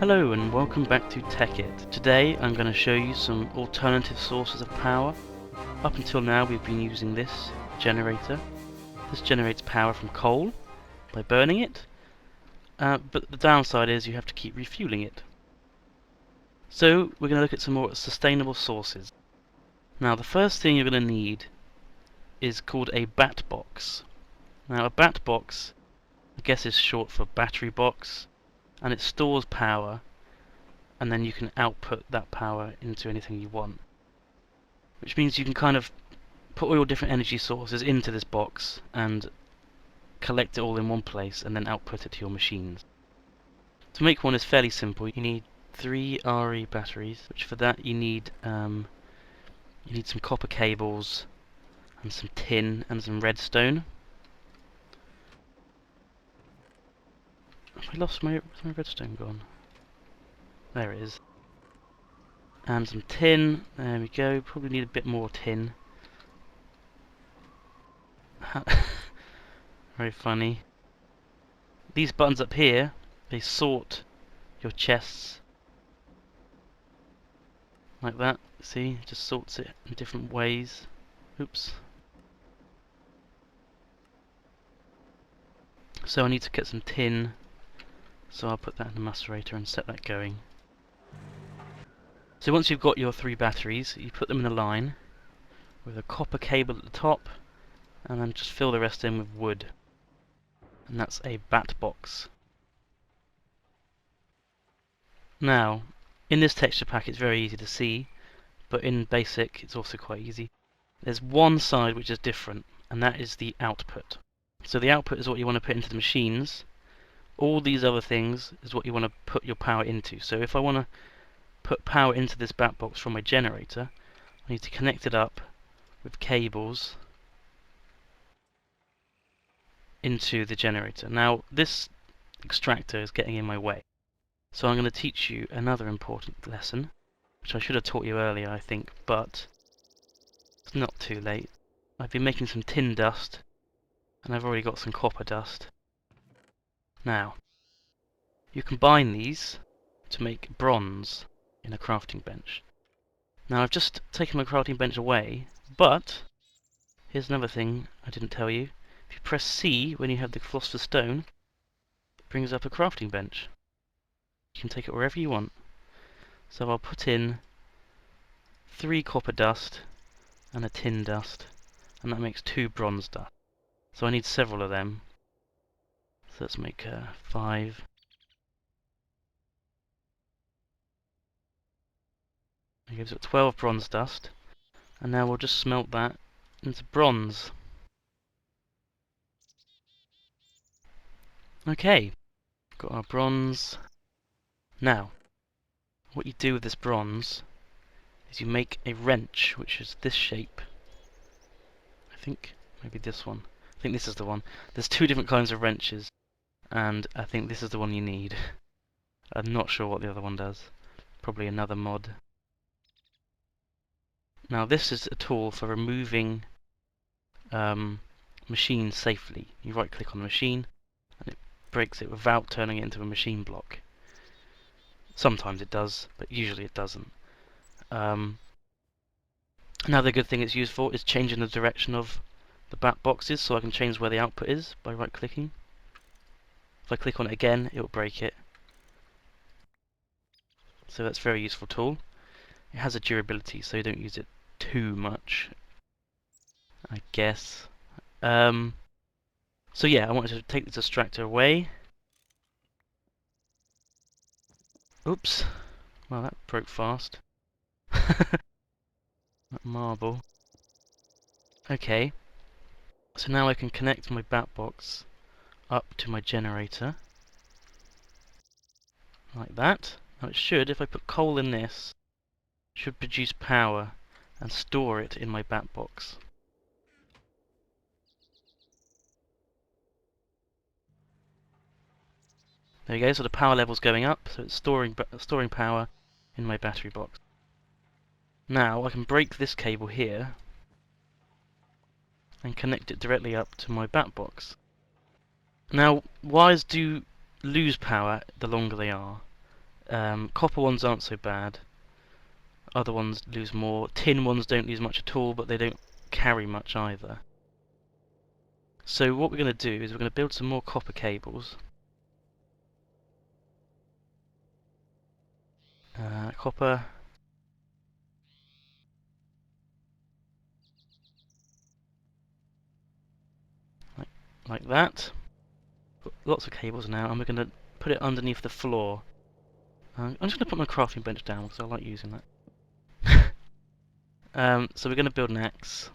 Hello and welcome back to TechIt. Today I'm going to show you some alternative sources of power. Up until now we've been using this generator. This generates power from coal by burning it, but the downside is you have to keep refueling it. So we're going to look at some more sustainable sources. Now the first thing you're going to need is called a bat box. Now a bat box, I guess, is short for battery box, and it stores power, and then you can output that power into anything you want. Which means you can kind of put all your different energy sources into this box and collect it all in one place and then output it to your machines. To make one is fairly simple. You need 3 RE batteries, which for that you need some copper cables and some tin and some redstone. Have I lost my redstone gone? There it is. And some tin. There we go. Probably need a bit more tin. Very funny. These buttons up here, they sort your chests like that. See, it just sorts it in different ways. Oops. So I need to get some tin, so I'll put that in the macerator and set that going. So once you've got your 3 batteries, you put them in a line with a copper cable at the top, and then just fill the rest in with wood. And that's a bat box. Now, in this texture pack it's very easy to see, but in basic it's also quite easy. There's one side which is different, and that is the output. So the output is what you want to put into the machines. All these other things is what you want to put your power into. So if I want to put power into this bat box from my generator, I need to connect it up with cables into the generator. Now this extractor is getting in my way, so I'm going to teach you another important lesson, which I should have taught you earlier, I think, but it's not too late. I've been making some tin dust, and I've already got some copper dust. Now, you combine these to make bronze in a crafting bench. Now I've just taken my crafting bench away, but here's another thing I didn't tell you. If you press C when you have the philosopher's stone, it brings up a crafting bench. You can take it wherever you want. So I'll put in 3 copper dust and a tin dust, and that makes 2 bronze dust. So I need several of them. So let's make 5. It gives it 12 bronze dust, and now we'll just smelt that into bronze. Okay, got our bronze. Now, what you do with this bronze is you make a wrench, which is this shape. I think maybe this one. I think this is the one. There's 2 different kinds of wrenches, and I think this is the one you need. I'm not sure what the other one does. Probably another mod. Now this is a tool for removing machines safely. You right click on the machine and it breaks it without turning it into a machine block. Sometimes it does, but usually it doesn't. Another good thing it's used for is changing the direction of the bat boxes, so I can change where the output is by right clicking. If I click on it again, it will break it. So that's a very useful tool. It has a durability, so you don't use it too much, I guess. So yeah, I wanted to take this extractor away. Oops. Well, that broke fast. That marble. Okay. So now I can connect my bat box up to my generator. Like that. Now it should, if I put coal in this, should produce power and store it in my bat box. There we go, so the power level's going up, so it's storing power in my battery box. Now I can break this cable here and connect it directly up to my bat box. Now wires do lose power the longer they are. Copper ones aren't so bad. Other ones lose more. Tin ones don't lose much at all, but they don't carry much either. So what we're going to do is we're going to build some more copper cables. Copper. Like that. Got lots of cables now, and we're going to put it underneath the floor. I'm just going to put my crafting bench down because I like using that. So we're going to build an axe,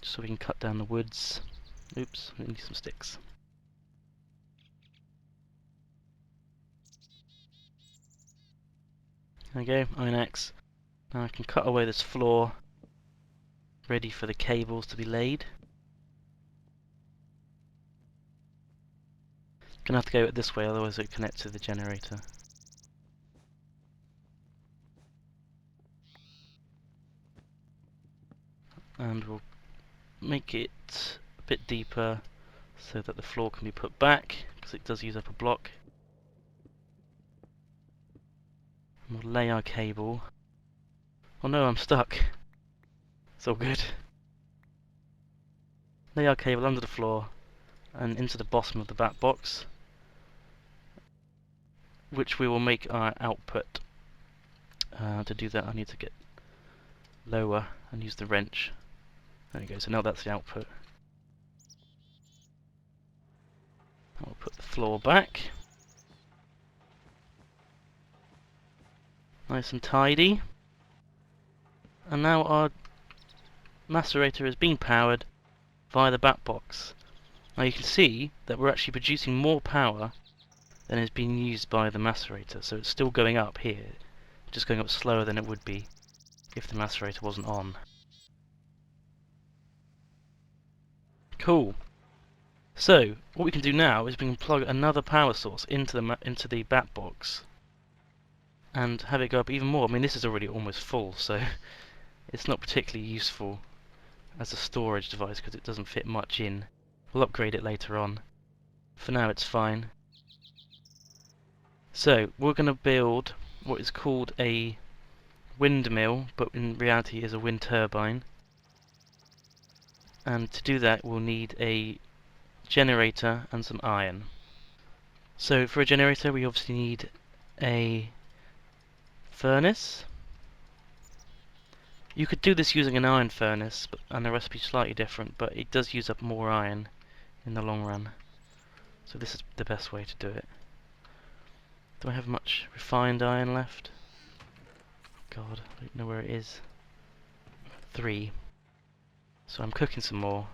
just so we can cut down the woods. Oops, we need some sticks. There we go, iron axe. Now I can cut away this floor, ready for the cables to be laid. Gonna have to go this way, otherwise it connects to the generator. And we'll make it a bit deeper so that the floor can be put back, because it does use up a block. And we'll lay our cable. Oh no, I'm stuck. It's all good. Lay our cable under the floor and into the bottom of the back box, which we will make our output. To do that I need to get lower and use the wrench. There we go, so now that's the output. I'll put the floor back. Nice and tidy. And now our macerator is being powered via the back box. Now you can see that we're actually producing more power than is being used by the macerator, so it's still going up here, just going up slower than it would be if the macerator wasn't on. Cool. So what we can do now is we can plug another power source into the back box and have it go up even more. I mean, this is already almost full, so it's not particularly useful as a storage device because it doesn't fit much in. We'll upgrade it later on. For now it's fine. So we're going to build what is called a windmill, but in reality is a wind turbine. And to do that we'll need a generator and some iron. So for a generator we obviously need a furnace. You could do this using an iron furnace, and the recipe is slightly different, but it does use up more iron in the long run. So this is the best way to do it. Do I have much refined iron left? God, I don't know where it is. 3. So I'm cooking some more.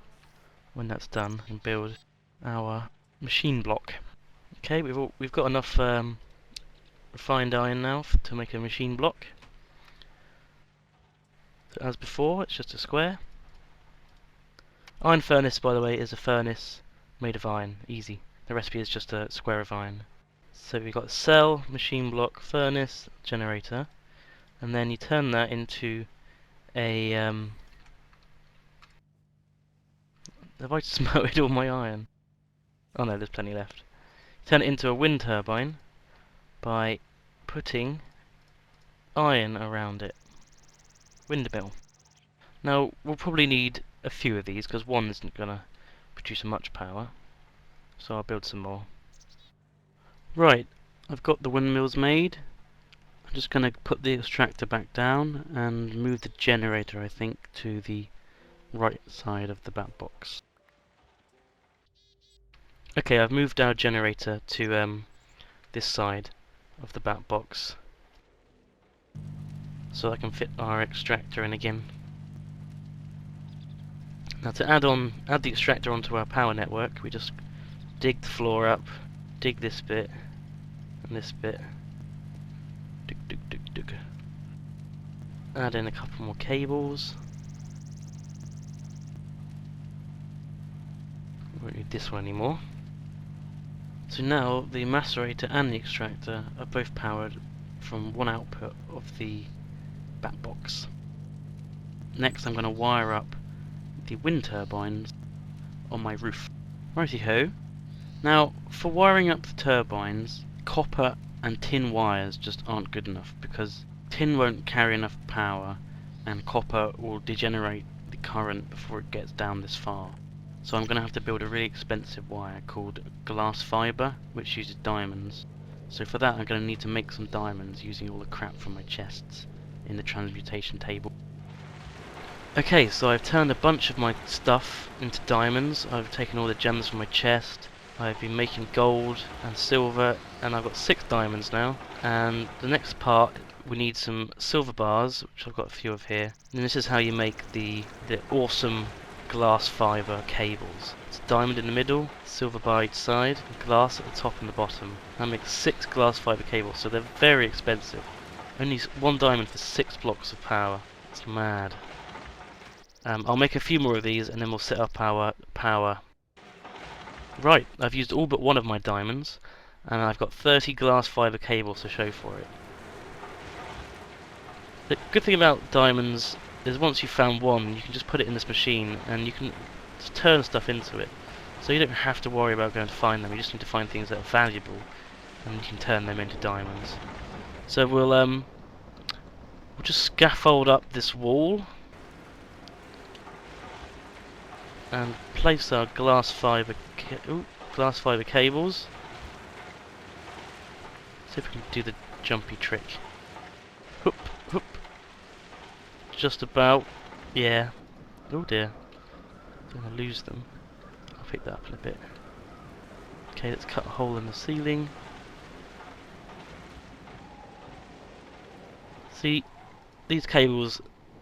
When that's done, I can build our machine block. Okay, we've got enough refined iron now to make a machine block. So as before, it's just a square. Iron furnace, by the way, is a furnace made of iron. Easy. The recipe is just a square of iron. So we've got cell, machine block, furnace, generator, and then you turn that into a have I just melted all my iron? Oh no, there's plenty left. Turn it into a wind turbine by putting iron around it. Windmill. Now we'll probably need a few of these because one isn't gonna produce much power, so I'll build some more. Right, I've got the windmills made. I'm just gonna put the extractor back down and move the generator, I think, to the right side of the back box. Okay, I've moved our generator to this side of the back box, so I can fit our extractor in again. Now to add the extractor onto our power network, we just dig the floor up, dig this bit, and this bit. Dig, dig, dig, dig. Add in a couple more cables. We won't need this one anymore. So now the macerator and the extractor are both powered from one output of the back box. Next I'm going to wire up the wind turbines on my roof. Righty ho. Now for wiring up the turbines, copper and tin wires just aren't good enough, because tin won't carry enough power and copper will degenerate the current before it gets down this far. So I'm going to have to build a really expensive wire called glass fiber, which uses diamonds. So for that I'm going to need to make some diamonds using all the crap from my chests in the transmutation table. Okay, so I've turned a bunch of my stuff into diamonds. I've taken all the gems from my chest. I've been making gold and silver, and I've got 6 diamonds now. And the next part, we need some silver bars, which I've got a few of here. And this is how you make the awesome glass fiber cables. It's a diamond in the middle, silver bar each side, and glass at the top and the bottom. That makes 6 glass fiber cables, so they're very expensive. Only 1 diamond for 6 blocks of power. It's mad. I'll make a few more of these and then we'll set up our power. Right, I've used all but one of my diamonds and I've got 30 glass fiber cables to show for it. The good thing about diamonds is once you've found one, you can just put it in this machine and you can just turn stuff into it. So you don't have to worry about going to find them, you just need to find things that are valuable and you can turn them into diamonds. So we'll just scaffold up this wall and place our glass fiber cables. See if we can do the jumpy trick. Hoop, hoop. Just about. Yeah. Oh dear. I'm gonna lose them. I'll pick that up in a bit. Okay, let's cut a hole in the ceiling. See, these cables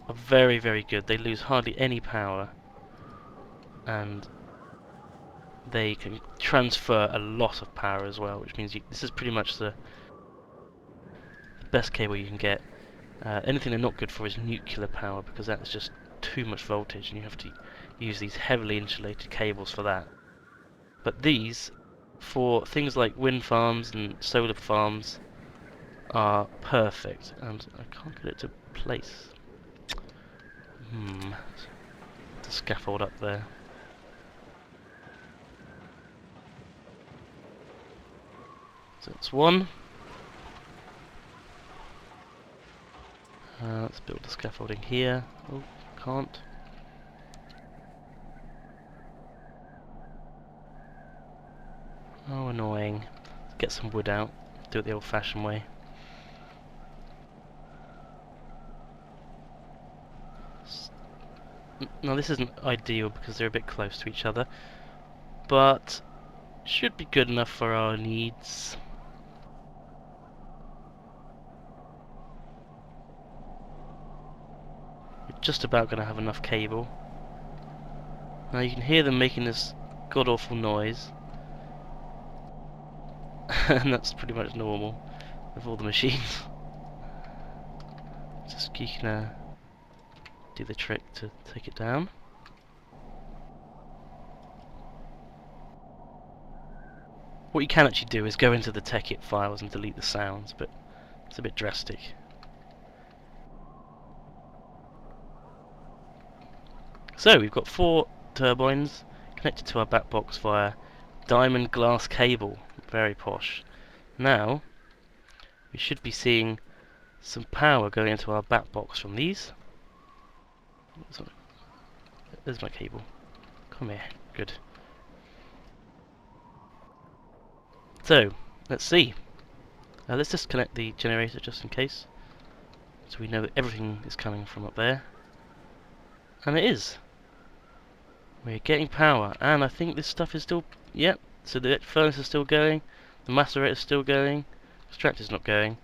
are very, very good. They lose hardly any power. And they can transfer a lot of power as well, which means this is pretty much the best cable you can get. Anything they're not good for is nuclear power, because that's just too much voltage and you have to use these heavily insulated cables for that. But these, for things like wind farms and solar farms, are perfect, and I can't get it to place. The scaffold up there. So that's one. Let's build the scaffolding here. Oh, can't. Oh, annoying. Let's get some wood out. Do it the old-fashioned way. Now this isn't ideal because they're a bit close to each other, but should be good enough for our needs. We're just about going to have enough cable. Now you can hear them making this god-awful noise. And that's pretty much normal with all the machines. Just gonna do the trick to take it down. What you can actually do is go into the TechIt files and delete the sounds, but it's a bit drastic. So we've got 4 turbines connected to our back box via diamond glass cable. Very posh. Now we should be seeing some power going into our back box from these. There's my cable. Come here. Good. So let's see. Let's disconnect the generator just in case, so we know that everything is coming from up there. And it is. We're getting power, and I think this stuff is still... Yep, so the furnace is still going, the macerator is still going, extractor's not going,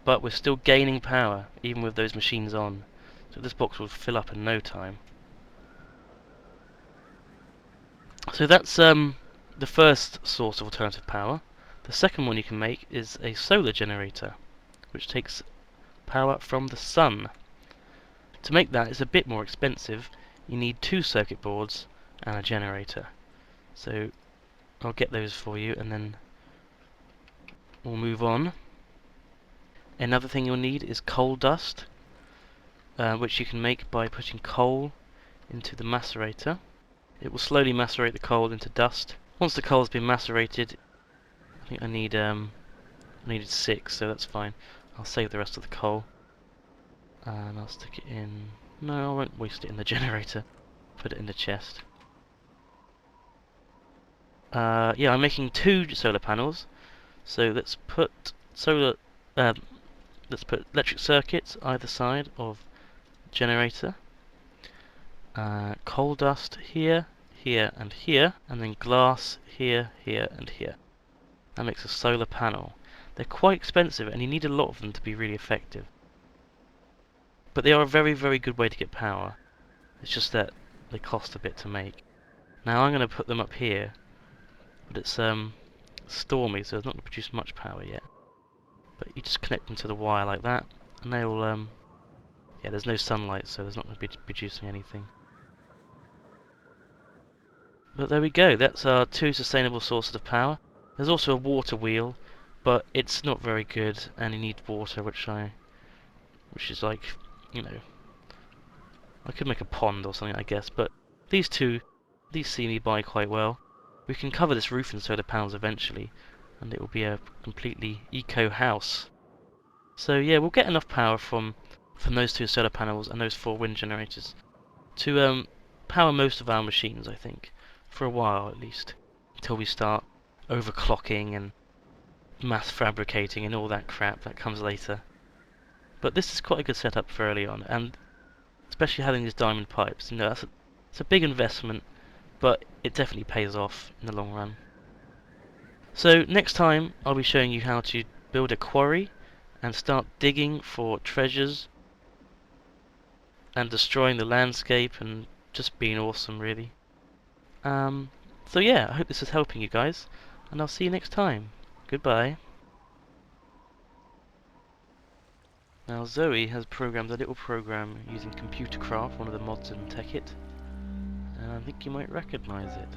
but we're still gaining power, even with those machines on. So this box will fill up in no time. So that's the first source of alternative power. The second one you can make is a solar generator, which takes power from the sun. To make that is a bit more expensive. You need 2 circuit boards and a generator. So I'll get those for you and then we'll move on. Another thing you'll need is coal dust, which you can make by putting coal into the macerator. It will slowly macerate the coal into dust. Once the coal has been macerated, I think I need I needed 6, so that's fine. I'll save the rest of the coal. And I'll stick it in... No, I won't waste it in the generator. Put it in the chest. Yeah, I'm making 2 solar panels. So let's put let's put electric circuits either side of generator. Coal dust here, here, and here, and then glass here, here, and here. That makes a solar panel. They're quite expensive, and you need a lot of them to be really effective. But they are a very, very good way to get power. It's just that they cost a bit to make. Now I'm going to put them up here, but it's stormy, so it's not going to produce much power yet. But you just connect them to the wire like that, and they will yeah, there's no sunlight, so there's not going to be producing anything. But there we go, that's our 2 sustainable sources of power. There's also a water wheel, but it's not very good, and you need water, which is like, you know, I could make a pond or something, I guess, but these see me by quite well. We can cover this roof in solar panels eventually, and it will be a completely eco house. So yeah, we'll get enough power from those 2 solar panels and those 4 wind generators to power most of our machines, I think, for a while at least, until we start overclocking and mass fabricating and all that crap that comes later. But this is quite a good setup for early on, and especially having these diamond pipes, you know, it's a big investment, but it definitely pays off in the long run. So next time I'll be showing you how to build a quarry and start digging for treasures and destroying the landscape and just being awesome, really. So yeah, I hope this is helping you guys, and I'll see you next time. Goodbye. Now Zoe has programmed a little program using Computercraft, one of the mods in TechIt, and I think you might recognise it.